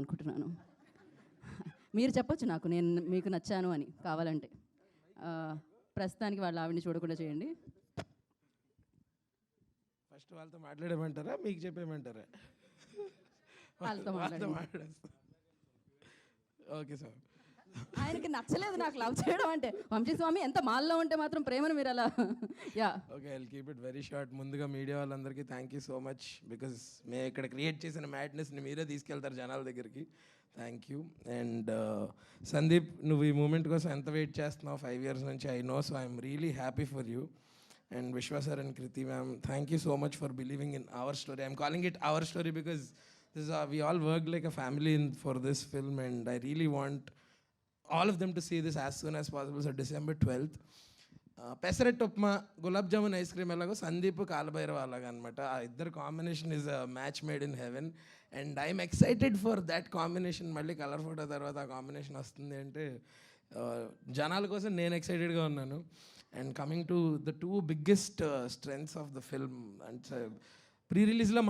అనుకుంటున్నాను. మీరు చెప్పొచ్చు నాకు నేను మీకు నచ్చాను అని కావాలంటే. ప్రస్తుతానికి వాళ్ళ ఆవిడని చూడకుండా చేయండి. ఫస్ట్ వాళ్ళతో మాట్లాడమంటారా మీకు చెప్పేయమంటారా? వాళ్ళతో మాట్లాడేస్తా. Okay sir. ఆయనకి నచ్చలేదు నాకు లవ్ చేయడం అంటే. వంశీస్వామి ఎంత మాల్లో ఉంటే మాత్రం ప్రేమను మీరు అలా yeah okay, I'll keep it very short. ముందుగా మీడియా వాళ్ళందరికీ thank you so much, because మేము ఇక్కడ క్రియేట్ చేసిన మ్యాడ్నెస్ని మీరే తీసుకెళ్తారు జనాల దగ్గరికి. Thank you. అండ్ సందీప్, నువ్వు ఈ మూమెంట్ కోసం ఎంత వెయిట్ చేస్తున్నావు 5 years నుంచి I know, so I'm really happy for you. And Vishwa sir and Kriti ma'am, thank you so much for believing in our story. I'm calling it our story because this is we all worked like a family for this film, and I really want all of them to see this as soon as possible. So December 12th. Pesarattu upma, gulab jamun, ice cream ఎలాగో సందీప్ కాలభైరవ అలాగా అనమాట. ఆ ఇద్దరు combination is a match made in heaven, and I'm excited for that combination. మళ్ళీ colour photo తర్వాత ఆ combination వస్తుంది అంటే జనాల కోసం నేను ఎక్సైటెడ్గా ఉన్నాను. And coming to the 2 biggest strengths of the film, and pre రిలీజ్లో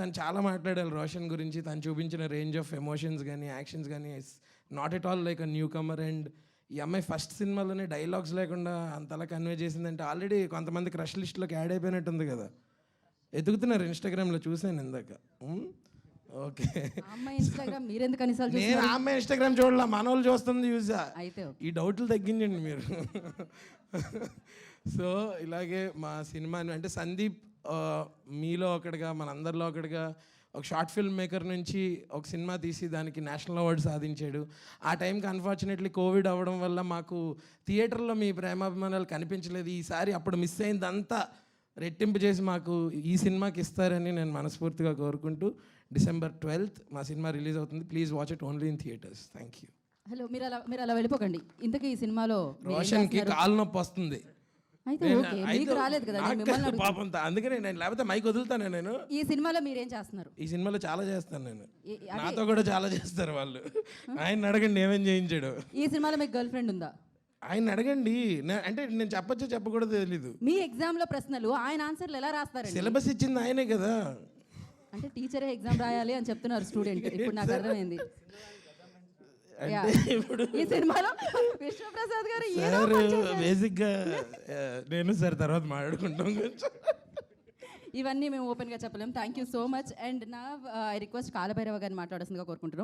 తను చాలా మాట్లాడాలి రోషన్ గురించి. తను చూపించిన రేంజ్ ఆఫ్ ఎమోషన్స్ కానీ యాక్షన్స్ కానీ is not at all like a newcomer. And ఈ అమ్మాయి ఫస్ట్ సినిమాలోనే డైలాగ్స్ లేకుండా అంతలా కన్వే చేసిందంటే ఆల్రెడీ కొంతమంది క్రష్ లిస్ట్లోకి యాడ్ అయిపోయినట్టుంది కదా. ఎదుగుతున్నారు ఇన్స్టాగ్రామ్లో, చూసాను ఇందాక. ఓకే, నేను ఆ అమ్మాయి ఇన్స్టాగ్రామ్ చూడాల, మన వాళ్ళు చూస్తుంది చూసా. ఈ డౌట్లు తగ్గించండి మీరు. సో ఇలాగే మా సినిమాని అంటే సందీప్ మీలో ఒకటిగా మనందరిలో ఒకటిగా ఒక షార్ట్ ఫిల్మ్ మేకర్ నుంచి ఒక సినిమా తీసి దానికి నేషనల్ అవార్డు సాధించాడు. ఆ టైంకి అన్ఫార్చునేట్లీ కోవిడ్ అవ్వడం వల్ల మాకు థియేటర్లో మీ ప్రేమాభిమానాలు కనిపించలేదు. ఈసారి అప్పుడు మిస్ అయిందంతా రెట్టింపు చేసి మాకు ఈ సినిమాకి ఇస్తారని నేను మనస్ఫూర్తిగా కోరుకుంటూ, December 12th మా సినిమా రిలీజ్ అవుతుంది. Please watch it only in theatres. Thank you. Hello, మీరు అలా వెళ్ళిపోకండి. ఇంతకీ ఈ సినిమాలో రోషన్కి కాలు నొప్పి వస్తుంది. పాపం, అందుకనే నేను లేకపోతే మైక్ వదులుతాను. నేను ఈ సినిమాలో మీరేం చేస్తున్నారు? ఈ సినిమాలో చాలా చేస్తాను నేను, నాతో కూడా చాలా చేస్తారు వాళ్ళు. ఆయన అడగండి ఏమేం చేయించాడు. ఈ సినిమాలో మీకు గర్ల్ ఫ్రెండ్ ఉందా? ఆయన అడగండి. అంటే నేను చెప్పొచ్చో చెప్పకూడదు తెలీదు. మీ ఎగ్జామ్ లో ప్రశ్నలు ఆయన ఆన్సర్లు ఎలా రాస్తారు? సిలబస్ ఇచ్చింది ఆయనే కదా. అంటే టీచరే ఎగ్జామ్ రాయాలి అని చెప్తున్నారు స్టూడెంట్. ఇప్పుడు నాకు అర్థమైంది. ఈ సినిమాలో విష్ణుప్రసాద్ గారు బేసిక్ గా నేను సార్ తర్వాత మాట్లాడుకుంటాం. ఇవన్నీ మేము ఓపెన్ గా చెప్పలేము. Thank you so much. And నా ఐ రిక్వెస్ట్ కాలభైరవ గారిని మాట్లాడాల్సిందిగా కోరుకుంటున్నాం.